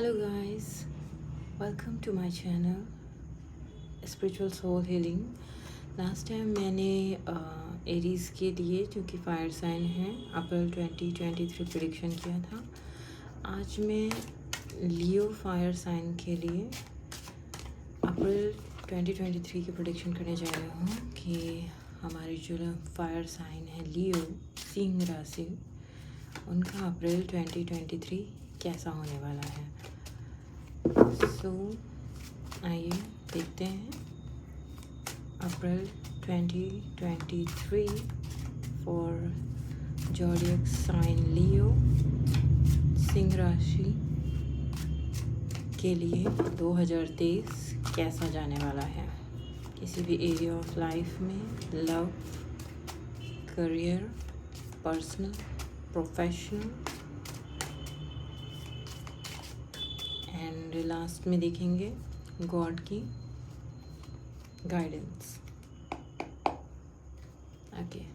Hello guys, welcome to my channel Spiritual Soul Healing। Last time मैंने Aries के लिए, जो कि फायर साइन है, अप्रैल 2023 प्रेडिक्शन किया था। आज मैं लियो फायर साइन के लिए अप्रैल 2023 की प्रेडिक्शन करने जा रही हूँ कि हमारी जो फायर साइन है लियो सिंह राशि, उनका अप्रैल 2023 कैसा होने वाला है। आइए देखते हैं अप्रैल 2023 फॉर ज़ोडिएक साइन लियो सिंह राशि के लिए 2023 कैसा जाने वाला है। किसी भी एरिया ऑफ लाइफ में, love, career, personal, professional, and last में देखेंगे गॉड की गाइडेंस। ओके,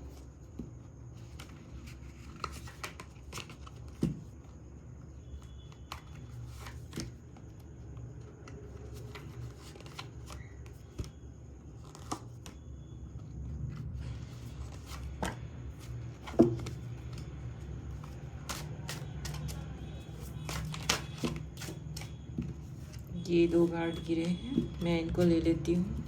ये 2 कार्ड गिरे हैं, मैं इनको ले लेती हूँ।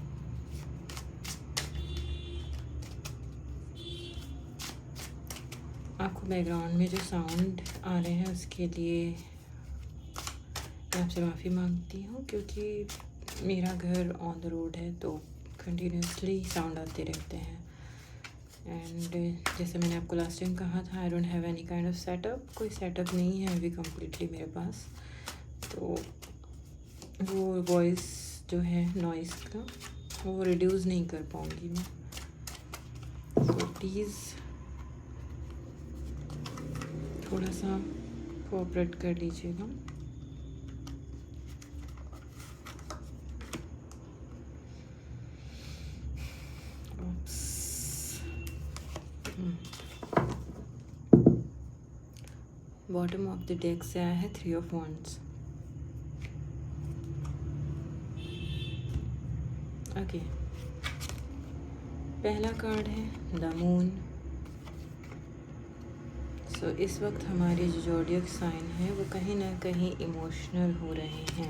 आपको बैकग्राउंड में जो साउंड आ रहे हैं उसके लिए मैं आपसे माफ़ी मांगती हूँ, क्योंकि मेरा घर ऑन द रोड है तो कंटिन्यूसली साउंड आते रहते हैं। एंड जैसे मैंने आपको लास्ट टाइम कहा था, I don't have any kind of setup. कोई सेटअप नहीं है अभी कम्प्लीटली मेरे पास, तो वो वॉइस जो है नॉइस का, वो रिड्यूस नहीं कर पाऊँगी मैं। तो प्लीज़ थोड़ा सा कोऑपरेट कर लीजिएगा। बॉटम ऑफ द डेक से आया है 3 ऑफ वॉन्ड्स। ओके, पहला कार्ड है द मून। सो इस वक्त हमारे जो ज़ोडिएक साइन है वो कहीं ना कहीं इमोशनल हो रहे हैं।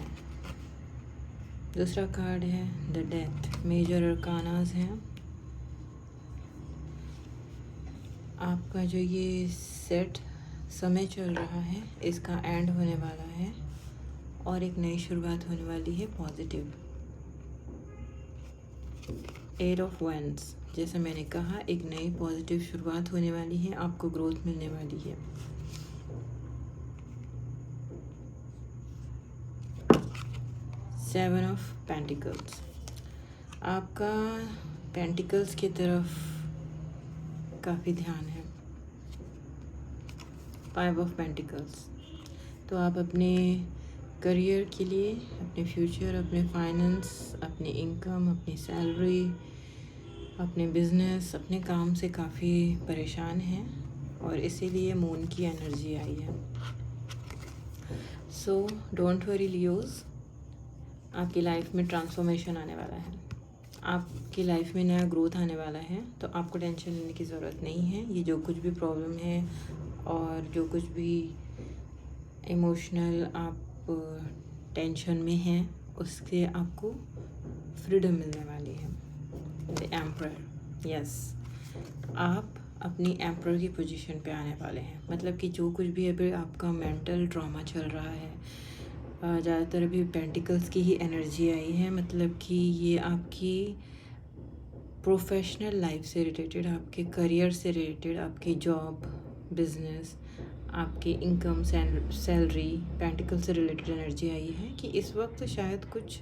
दूसरा कार्ड है द डेथ। मेजर अरकानास हैं। आपका जो ये सेट समय चल रहा है, इसका एंड होने वाला है और एक नई शुरुआत होने वाली है, पॉजिटिव। 8 ऑफ वैंड्स, जैसे मैंने कहा, एक नई पॉजिटिव शुरुआत होने वाली है, आपको ग्रोथ मिलने वाली है। सेवन ऑफ पेंटिकल्स, आपका पेंटिकल्स की तरफ काफ़ी ध्यान है। 5 ऑफ पेंटिकल्स, तो आप अपने करियर के लिए, अपने फ्यूचर, अपने फाइनेंस, अपनी इनकम, अपनी सैलरी, अपने बिजनेस, अपने काम से काफ़ी परेशान हैं और इसीलिए मून की एनर्जी आई है। सो डोंट वरी लियोज, आपकी लाइफ में ट्रांसफॉर्मेशन आने वाला है, आपकी लाइफ में नया ग्रोथ आने वाला है, तो आपको टेंशन लेने की ज़रूरत नहीं है। ये जो कुछ भी प्रॉब्लम है और जो कुछ भी इमोशनल आप टेंशन में हैं, उससे आपको फ्रीडम मिलने वाली है। द एम्परर, यस, आप अपनी एम्परर की पोजीशन पे आने वाले हैं। मतलब कि जो कुछ भी अभी आपका मेंटल ट्रॉमा चल रहा है, ज़्यादातर अभी पेंटिकल्स की ही एनर्जी आई है। मतलब कि ये आपकी प्रोफेशनल लाइफ से रिलेटेड, आपके करियर से रिलेटेड, आपकी जॉब, बिजनेस, आपकी इनकम, सैलरी, पेंटिकल से रिलेटेड एनर्जी आई है कि इस वक्त शायद कुछ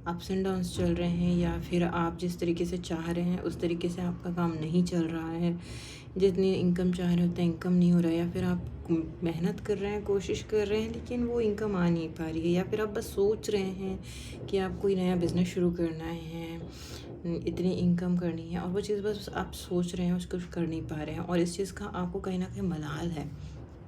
अप्स एंड डाउन्स चल रहे हैं, या फिर आप जिस तरीके से चाह रहे हैं उस तरीके से आपका काम नहीं चल रहा है। जितनी इनकम चाह रहे होते हैं इनकम नहीं हो रहा है, या फिर आप मेहनत कर रहे हैं, कोशिश कर रहे हैं, लेकिन वो इनकम आ नहीं पा रही है, या फिर आप बस सोच रहे हैं कि आप कोई नया बिज़नेस शुरू करना है, इतनी इनकम करनी है, और वो चीज़ बस आप सोच रहे हैं, उसको कर नहीं पा रहे हैं, और इस चीज़ का आपको कहीं ना कहीं मलाल है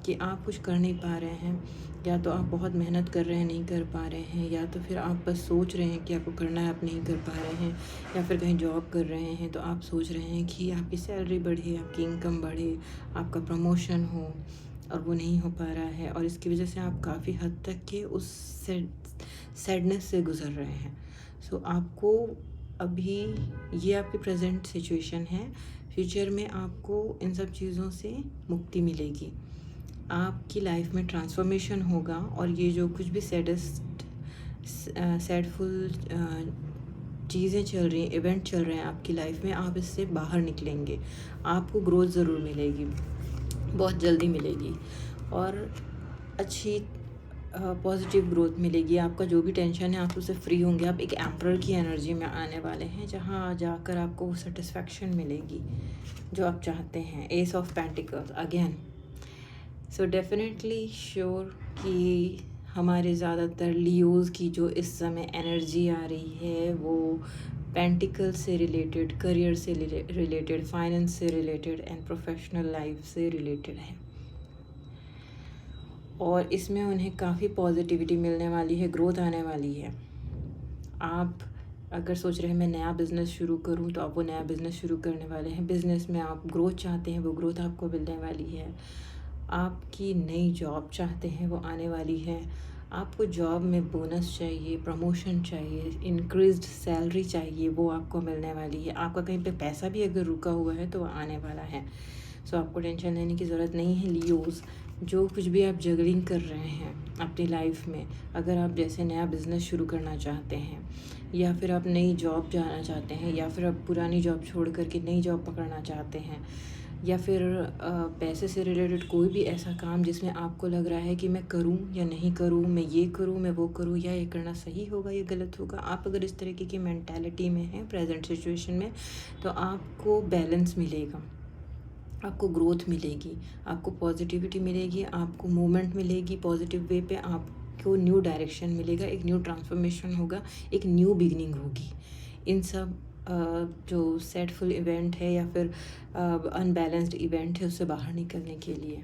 कि आप कुछ कर नहीं पा रहे हैं, या तो आप बहुत मेहनत कर रहे हैं नहीं कर पा रहे हैं, या तो फिर आप बस सोच रहे हैं कि आपको करना है आप नहीं कर पा रहे हैं, या फिर कहीं जॉब कर रहे हैं तो आप सोच रहे हैं कि आपकी सैलरी बढ़े, आपकी इनकम बढ़े, आपका प्रमोशन हो, और वो नहीं हो पा रहा है, और इसकी वजह से आप काफ़ी हद तक के उस सैडनेस से गुज़र रहे हैं। सो आपको अभी ये आपकी प्रेजेंट सिचुएशन है। फ्यूचर में आपको इन सब चीज़ों से मुक्ति मिलेगी, आपकी लाइफ में ट्रांसफॉर्मेशन होगा, और ये जो कुछ भी सैडफुल चीज़ें चल रही हैं, इवेंट चल रहे हैं आपकी लाइफ में, आप इससे बाहर निकलेंगे। आपको ग्रोथ ज़रूर मिलेगी, बहुत जल्दी मिलेगी, और अच्छी पॉजिटिव ग्रोथ मिलेगी। आपका जो भी टेंशन है आप उससे फ्री होंगे। आप एक एम्परर की एनर्जी में आने वाले हैं, जहाँ जाकर आपको वो सेटिस्फैक्शन मिलेगी जो आप चाहते हैं। S of pentacles again. So definitely sure कि हमारे ज़्यादातर लियोज़ की जो इस समय एनर्जी आ रही है वो पेंटिकल से रिलेटेड, करियर से रिलेटेड, फाइनेंस से रिलेटेड एंड प्रोफेशनल लाइफ से रिलेटेड है, और इसमें उन्हें काफ़ी पॉजिटिविटी मिलने वाली है, ग्रोथ आने वाली है। आप अगर सोच रहे हैं मैं नया बिज़नेस शुरू करूं, तो आप वो नया बिज़नेस शुरू करने वाले हैं। बिज़नेस में आप ग्रोथ चाहते हैं, वो ग्रोथ आपको मिलने वाली है। आपकी नई जॉब चाहते हैं, वो आने वाली है। आपको जॉब में बोनस चाहिए, प्रमोशन चाहिए, इंक्रीज्ड सैलरी चाहिए, वो आपको मिलने वाली है। आपका कहीं पे पैसा भी अगर रुका हुआ है तो वो आने वाला है। सो आपको टेंशन लेने की ज़रूरत नहीं है लियोज़। जो कुछ भी आप जगलिंग कर रहे हैं अपनी लाइफ में, अगर आप जैसे नया बिज़नेस शुरू करना चाहते हैं, या फिर आप नई जॉब जाना चाहते हैं, या फिर आप पुरानी जॉब छोड़ करके नई जॉब पकड़ना चाहते हैं, या फिर पैसे से रिलेटेड कोई भी ऐसा काम जिसमें आपको लग रहा है कि मैं करूं या नहीं करूं, मैं ये करूं, मैं वो करूं, या ये करना सही होगा या गलत होगा। आप अगर इस तरीके की मेंटालिटी में हैं प्रेजेंट सिचुएशन में, तो आपको बैलेंस मिलेगा, आपको ग्रोथ मिलेगी, आपको पॉजिटिविटी मिलेगी, आपको मूवमेंट मिलेगी पॉजिटिव वे पे, आपको न्यू डायरेक्शन मिलेगा, एक न्यू ट्रांसफॉर्मेशन होगा, एक न्यू बिगनिंग होगी। इन सब जो सैडफुल इवेंट है या फिर अनबैलेंस्ड इवेंट है उससे बाहर निकलने के लिए।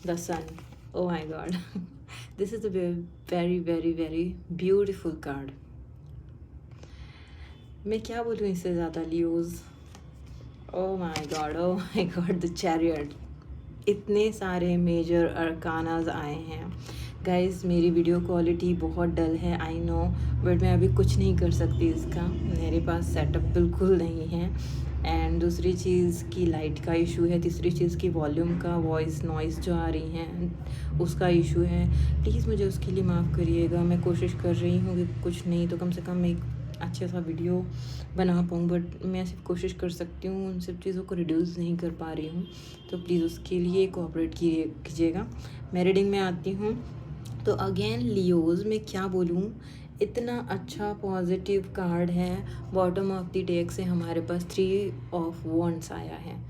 The sun, oh my god, this is a very very very beautiful card. मैं क्या बोलूँ इससे ज़्यादा Leos. Oh my god, the chariot. इतने सारे मेजर अरकानाज आए हैं गाइस। मेरी वीडियो क्वालिटी बहुत डल है, आई नो, बट मैं अभी कुछ नहीं कर सकती इसका। मेरे पास सेटअप बिल्कुल नहीं है, एंड दूसरी चीज़ की लाइट का इशू है, तीसरी चीज़ की वॉल्यूम का, वॉइस नॉइज़ जो आ रही हैं उसका इशू है। प्लीज़ मुझे उसके लिए माफ़ करिएगा। मैं कोशिश कर रही हूँ कि कुछ नहीं तो कम से कम एक अच्छा सा वीडियो बना पाऊँ, बट मैं सिर्फ कोशिश कर सकती हूँ, उन सब चीज़ों को रिड्यूस नहीं कर पा रही हूँ। तो प्लीज़ उसके लिए कोऑपरेट कीजिएगा। मैं रीडिंग में आती हूँ। तो अगेन लियोज़ में क्या बोलूँ, इतना अच्छा पॉजिटिव कार्ड है। बॉटम ऑफ द डेक से हमारे पास 3 ऑफ वॉन्ड्स आया है।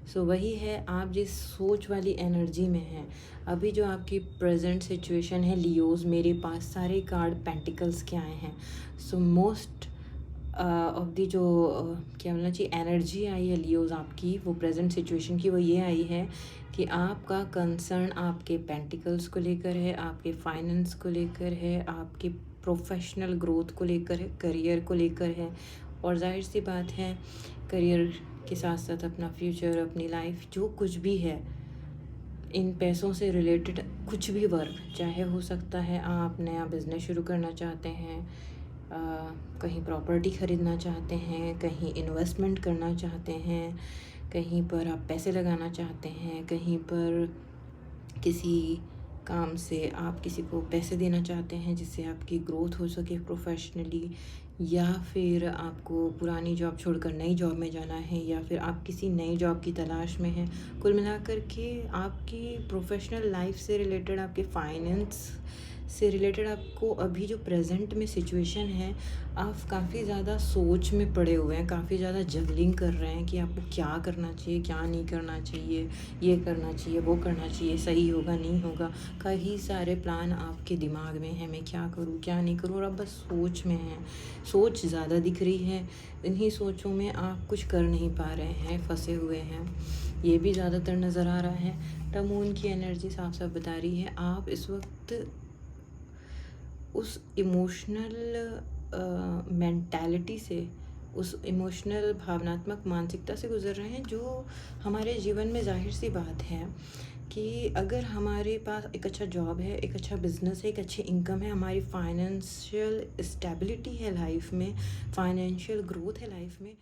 सो वही है, आप जिस सोच वाली एनर्जी में हैं अभी, जो आपकी प्रेजेंट सिचुएशन है लियोज़, मेरे पास सारे कार्ड पेंटिकल्स के आए हैं। सो मोस्ट ऑफ दी जो क्या बोलना चाहिए एनर्जी आई है लियोज़ आपकी, वो प्रेजेंट सिचुएशन की, वो ये आई है कि आपका कंसर्न आपके पेंटिकल्स को लेकर है, आपके फाइनेंस को लेकर है, आपके प्रोफेशनल ग्रोथ को लेकर है, करियर को लेकर है। और जाहिर सी बात है, करियर के साथ साथ अपना फ्यूचर, अपनी लाइफ, जो कुछ भी है, इन पैसों से रिलेटेड कुछ भी वर्क, चाहे हो सकता है आप नया बिज़नेस शुरू करना चाहते हैं, कहीं प्रॉपर्टी ख़रीदना चाहते हैं, कहीं इन्वेस्टमेंट करना चाहते हैं, कहीं पर आप पैसे लगाना चाहते हैं, कहीं पर किसी काम से आप किसी को पैसे देना चाहते हैं जिससे आपकी ग्रोथ हो सके प्रोफेशनली, या फिर आपको पुरानी जॉब छोड़कर नई जॉब में जाना है, या फिर आप किसी नई जॉब की तलाश में हैं। कुल मिलाकर के आपकी प्रोफेशनल लाइफ से रिलेटेड, आपके फाइनेंस से रिलेटेड, आपको अभी जो प्रेजेंट में सिचुएशन है, आप काफ़ी ज़्यादा सोच में पड़े हुए हैं, काफ़ी ज़्यादा जगलिंग कर रहे हैं कि आपको क्या करना चाहिए, क्या नहीं करना चाहिए, ये करना चाहिए, वो करना चाहिए, सही होगा, नहीं होगा। कई सारे प्लान आपके दिमाग में हैं, मैं क्या करूँ, क्या नहीं करूँ, और आप बस सोच में हैं। सोच ज़्यादा दिख रही है, इन्हीं सोचों में आप कुछ कर नहीं पा रहे हैं, फंसे हुए हैं, ये भी ज़्यादातर नज़र आ रहा है। द मून की एनर्जी साफ साफ बता रही है आप इस वक्त उस इमोशनल मेंटालिटी से, उस इमोशनल भावनात्मक मानसिकता से गुज़र रहे हैं जो हमारे जीवन में ज़ाहिर सी बात है कि अगर हमारे पास एक अच्छा जॉब है, एक अच्छा बिज़नेस है, एक अच्छी इनकम है, हमारी फाइनेंशियल स्टेबिलिटी है लाइफ में, फाइनेंशियल ग्रोथ है लाइफ में,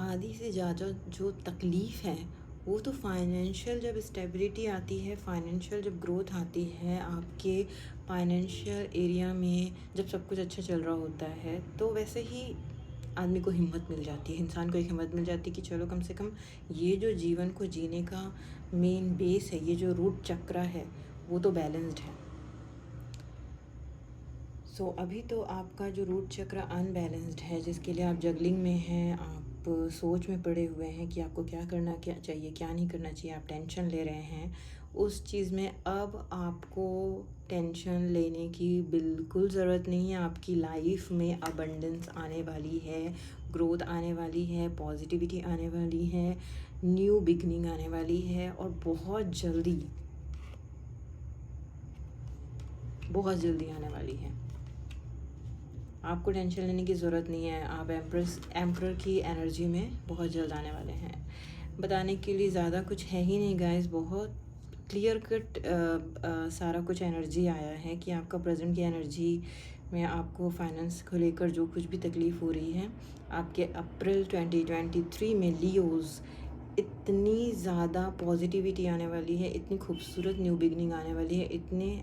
आधी से ज़्यादा जो तकलीफ़ है वो तो फाइनेंशियल जब स्टेबिलिटी आती है, फाइनेंशियल जब ग्रोथ आती है आपके फाइनेंशियल एरिया में, जब सब कुछ अच्छा चल रहा होता है तो वैसे ही आदमी को हिम्मत मिल जाती है, इंसान को एक हिम्मत मिल जाती है कि चलो कम से कम ये जो जीवन को जीने का मेन बेस है, ये जो रूट चक्र है वो तो बैलेंस्ड है। सो अभी तो आपका जो रूट चक्र अनबैलेंस्ड है, जिसके लिए आप जगलिंग में हैं, आप सोच में पड़े हुए हैं कि आपको क्या करना क्या चाहिए, क्या नहीं करना चाहिए, आप टेंशन ले रहे हैं, उस चीज़ में अब आपको टेंशन लेने की बिल्कुल ज़रूरत नहीं है। आपकी लाइफ में अबंडेंस आने वाली है, ग्रोथ आने वाली है, पॉजिटिविटी आने वाली है, न्यू बिगनिंग आने वाली है और बहुत जल्दी आने वाली है। आपको टेंशन लेने की ज़रूरत नहीं है, आप एम्परर की एनर्जी में बहुत जल्द आने वाले हैं। बताने के लिए ज़्यादा कुछ है ही नहीं गाइस, बहुत क्लियर कट सारा कुछ एनर्जी आया है कि आपका प्रेजेंट की एनर्जी में आपको फाइनेंस को लेकर जो कुछ भी तकलीफ़ हो रही है, आपके अप्रैल 2023 में लियोज़ इतनी ज़्यादा पॉजिटिविटी आने वाली है, इतनी खूबसूरत न्यू बिगनिंग आने वाली है, इतने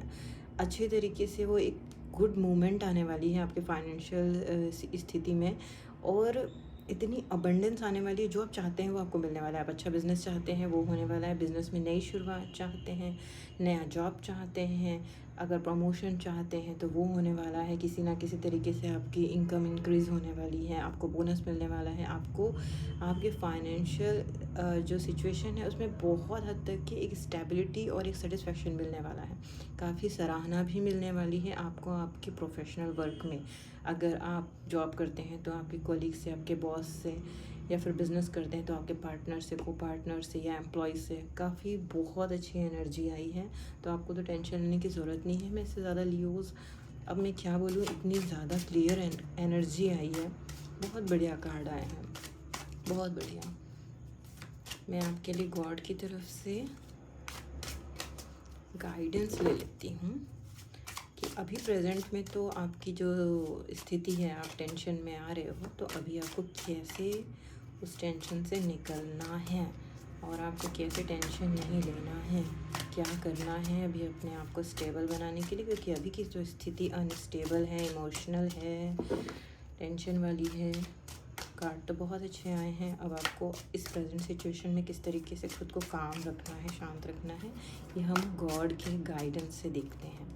अच्छे तरीके से वो एक गुड मूवमेंट आने वाली है आपके फाइनेंशियल स्थिति में, और इतनी अबंडेंस आने वाली है। जो आप चाहते हैं वो आपको मिलने वाला है। आप अच्छा बिज़नेस चाहते हैं वो होने वाला है, बिज़नेस में नई शुरुआत चाहते हैं, नया जॉब चाहते हैं, अगर प्रमोशन चाहते हैं तो वो होने वाला है, किसी ना किसी तरीके से आपकी इनकम इंक्रीज़ होने वाली है, आपको बोनस मिलने वाला है, आपको आपके फाइनेंशियल जो सिचुएशन है उसमें बहुत हद तक की एक स्टेबिलिटी और एक सेटिस्फेक्शन मिलने वाला है। काफ़ी सराहना भी मिलने वाली है आपको आपके प्रोफेशनल वर्क में। अगर आप जॉब करते हैं तो आपके कोलीग से, आपके बॉस से, या फिर बिज़नेस करते हैं तो आपके पार्टनर से, को पार्टनर से या एम्प्लॉय से काफ़ी बहुत अच्छी एनर्जी आई है। तो आपको तो टेंशन लेने की ज़रूरत नहीं है। मैं इससे ज़्यादा लियोज़ अब मैं क्या बोलूँ, इतनी ज़्यादा क्लियर एनर्जी आई है, बहुत बढ़िया कार्ड आए हैं, बहुत बढ़िया। मैं आपके लिए गॉड की तरफ से गाइडेंस ले लेती हूँ कि अभी प्रेजेंट में तो आपकी जो स्थिति है, आप टेंशन में आ रहे हो, तो अभी आपको कैसे उस टेंशन से निकलना है और आपको कैसे टेंशन नहीं लेना है, क्या करना है अभी अपने आप को स्टेबल बनाने के लिए, क्योंकि अभी की जो स्थिति अनस्टेबल है, इमोशनल है, टेंशन वाली है। कार्ड तो बहुत अच्छे आए हैं। अब आपको इस प्रेजेंट सिचुएशन में किस तरीके से खुद को काम रखना है, शांत रखना है, ये हम गॉड के गाइडेंस से देखते हैं।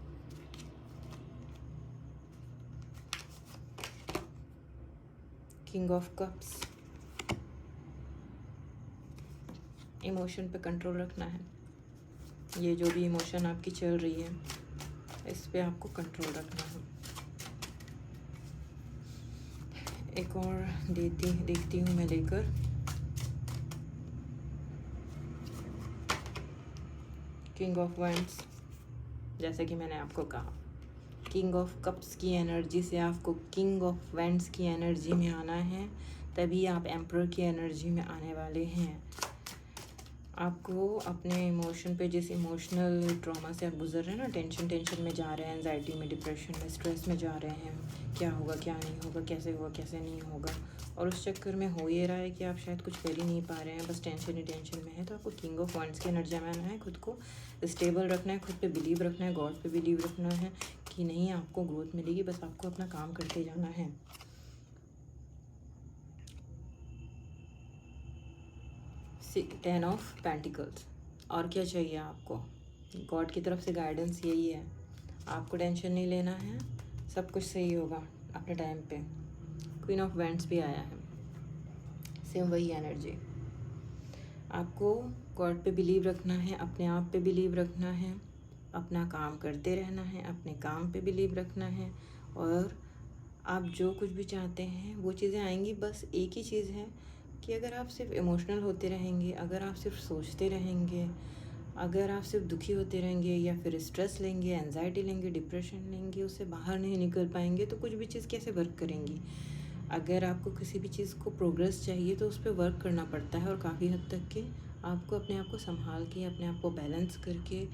किंग ऑफ कप्स, इमोशन पे कंट्रोल रखना है। ये जो भी इमोशन आपकी चल रही है इस पे आपको कंट्रोल रखना है। एक और देखती हूँ मैं लेकर। किंग ऑफ वैंड्स, जैसे कि मैंने आपको कहा, किंग ऑफ कप्स की एनर्जी से आपको किंग ऑफ वैंड्स की एनर्जी में आना है, तभी आप एम्परर की एनर्जी में आने वाले हैं। आपको अपने इमोशन पे, जिस इमोशनल ट्रॉमा से आप गुजर रहे हैं ना, टेंशन में जा रहे हैं, एंजाइटी में, डिप्रेशन में, स्ट्रेस में जा रहे हैं, क्या होगा क्या नहीं होगा, कैसे होगा कैसे नहीं होगा, और उस चक्कर में हो ये रहा है कि आप शायद कुछ कर ही नहीं पा रहे हैं, बस टेंशन ही टेंशन में है। तो आपको किंग ऑफ वैंड्स की एनर्जी में आना है, खुद को स्टेबल रखना है, खुद पे बिलीव रखना है, गॉड पे बिलीव रखना है कि नहीं आपको ग्रोथ मिलेगी, बस आपको अपना काम करते जाना है। टेन ऑफ पेंटिकल्स, और क्या चाहिए आपको? गॉड की तरफ से गाइडेंस यही है, आपको टेंशन नहीं लेना है, सब कुछ सही होगा अपने टाइम पे। क्वीन ऑफ वैंड्स भी आया है, सेम वही एनर्जी। आपको गॉड पे बिलीव रखना है, अपने आप पे बिलीव रखना है, अपना काम करते रहना है, अपने काम पे बिलीव रखना है, और आप जो कुछ भी चाहते हैं वो चीज़ें आएंगी। बस एक ही चीज़ है कि अगर आप सिर्फ इमोशनल होते रहेंगे, अगर आप सिर्फ सोचते रहेंगे, अगर आप सिर्फ दुखी होते रहेंगे या फिर स्ट्रेस लेंगे, एंजाइटी लेंगे, डिप्रेशन लेंगे, उससे बाहर नहीं निकल पाएंगे तो कुछ भी चीज़ कैसे वर्क करेंगी। अगर आपको किसी भी चीज़ को प्रोग्रेस चाहिए तो उस पर वर्क करना पड़ता है, और काफ़ी हद तक के आपको अपने आप को संभाल के, अपने आप को बैलेंस करके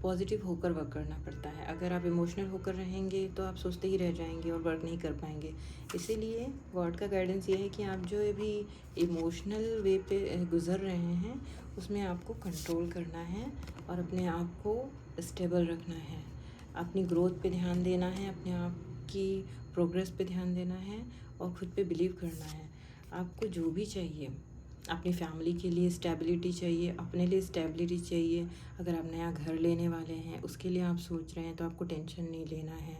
पॉजिटिव होकर वर्क करना पड़ता है। अगर आप इमोशनल होकर रहेंगे तो आप सोचते ही रह जाएंगे और वर्क नहीं कर पाएंगे। इसीलिए गॉड का गाइडेंस ये है कि आप जो अभी इमोशनल वे पे गुज़र रहे हैं उसमें आपको कंट्रोल करना है और अपने आप को स्टेबल रखना है, अपनी ग्रोथ पे ध्यान देना है, अपने आप की प्रोग्रेस पे ध्यान देना है और ख़ुद पे बिलीव करना है। आपको जो भी चाहिए, अपनी फैमिली के लिए स्टेबिलिटी चाहिए, अपने लिए स्टेबिलिटी चाहिए। अगर आप नया घर लेने वाले हैं उसके लिए आप सोच रहे हैं तो आपको टेंशन नहीं लेना है।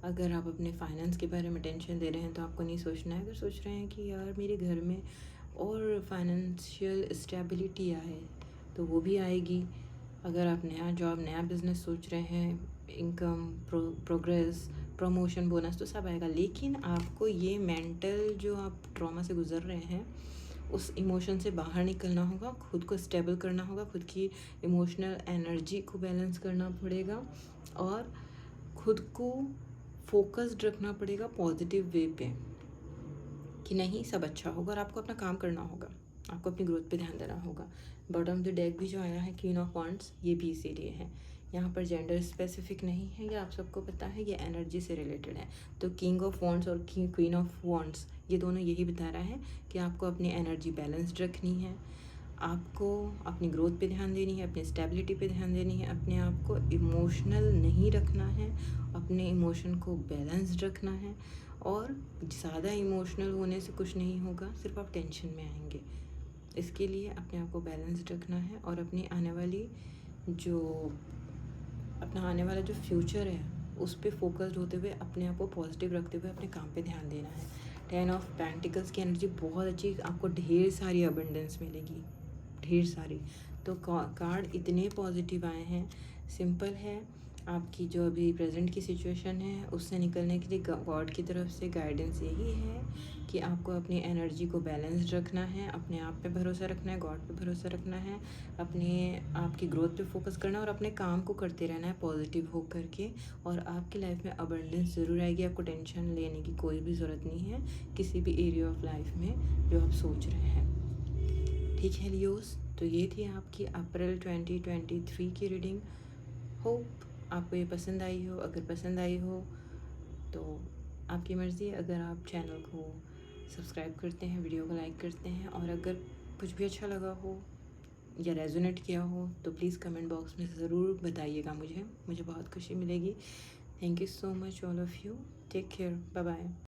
अगर आप अपने फाइनेंस के बारे में टेंशन ले रहे हैं तो आपको नहीं सोचना है। अगर सोच रहे हैं कि यार मेरे घर में और फाइनेंशियल स्टेबिलिटी आए तो वो भी आएगी। अगर आप नया जॉब, नया बिज़नेस सोच रहे हैं, इनकम, प्रोग्रेस, प्रमोशन, बोनस तो सब आएगा। लेकिन आपको ये मेंटल जो आप ट्रॉमा से गुज़र रहे हैं उस इमोशन से बाहर निकलना होगा, खुद को स्टेबल करना होगा, खुद की इमोशनल एनर्जी को बैलेंस करना पड़ेगा और खुद को फोकस्ड रखना पड़ेगा पॉजिटिव वे पे कि नहीं सब अच्छा होगा। और आपको अपना काम करना होगा, आपको अपनी ग्रोथ पे ध्यान देना होगा। बॉटम ऑफ द डेक भी जो आया है क्वीन ऑफ वांड्स, ये भी इसीलिए है। यहाँ पर जेंडर स्पेसिफिक नहीं है, ये आप सबको पता है, ये एनर्जी से रिलेटेड है। तो किंग ऑफ वांड्स और क्वीन ऑफ वांड्स ये दोनों यही बता रहा है कि आपको अपनी एनर्जी बैलेंस्ड रखनी है, आपको अपनी ग्रोथ पे ध्यान देनी है, अपनी स्टेबिलिटी पे ध्यान देनी है, अपने आप को इमोशनल नहीं रखना है, अपने इमोशन को बैलेंस्ड रखना है। और ज़्यादा इमोशनल होने से कुछ नहीं होगा, सिर्फ आप टेंशन में आएंगे। इसके लिए अपने आप को बैलेंस्ड रखना है और अपनी अपना आने वाला जो फ्यूचर है उस पर फोकस्ड होते हुए, अपने आप को पॉजिटिव रखते हुए अपने काम पे ध्यान देना है। 10 ऑफ पेंटिकल्स की एनर्जी बहुत अच्छी, आपको ढेर सारी अबंडेंस मिलेगी, ढेर सारी। तो कार्ड इतने पॉजिटिव आए हैं। सिंपल है, आपकी जो अभी प्रेजेंट की सिचुएशन है उससे निकलने के लिए गॉड की तरफ से गाइडेंस यही है कि आपको अपनी एनर्जी को बैलेंस्ड रखना है, अपने आप पे भरोसा रखना है, गॉड पे भरोसा रखना है, अपने आपकी ग्रोथ पे फोकस करना है और अपने काम को करते रहना है पॉजिटिव हो करके। और आपकी लाइफ में अबंडेंस ज़रूर आएगी, आपको टेंशन लेने की कोई भी ज़रूरत नहीं है किसी भी एरिया ऑफ लाइफ में जो आप सोच रहे हैं। ठीक है लियोस, तो ये थी आपकी अप्रैल 2023 की रीडिंग। होप आपको ये पसंद आई हो। अगर पसंद आई हो तो आपकी मर्ज़ी है, अगर आप चैनल को सब्सक्राइब करते हैं, वीडियो को लाइक करते हैं, और अगर कुछ भी अच्छा लगा हो या रेजोनेट किया हो तो प्लीज़ कमेंट बॉक्स में ज़रूर बताइएगा, मुझे बहुत खुशी मिलेगी। Thank you so much all of you. Take care, bye bye.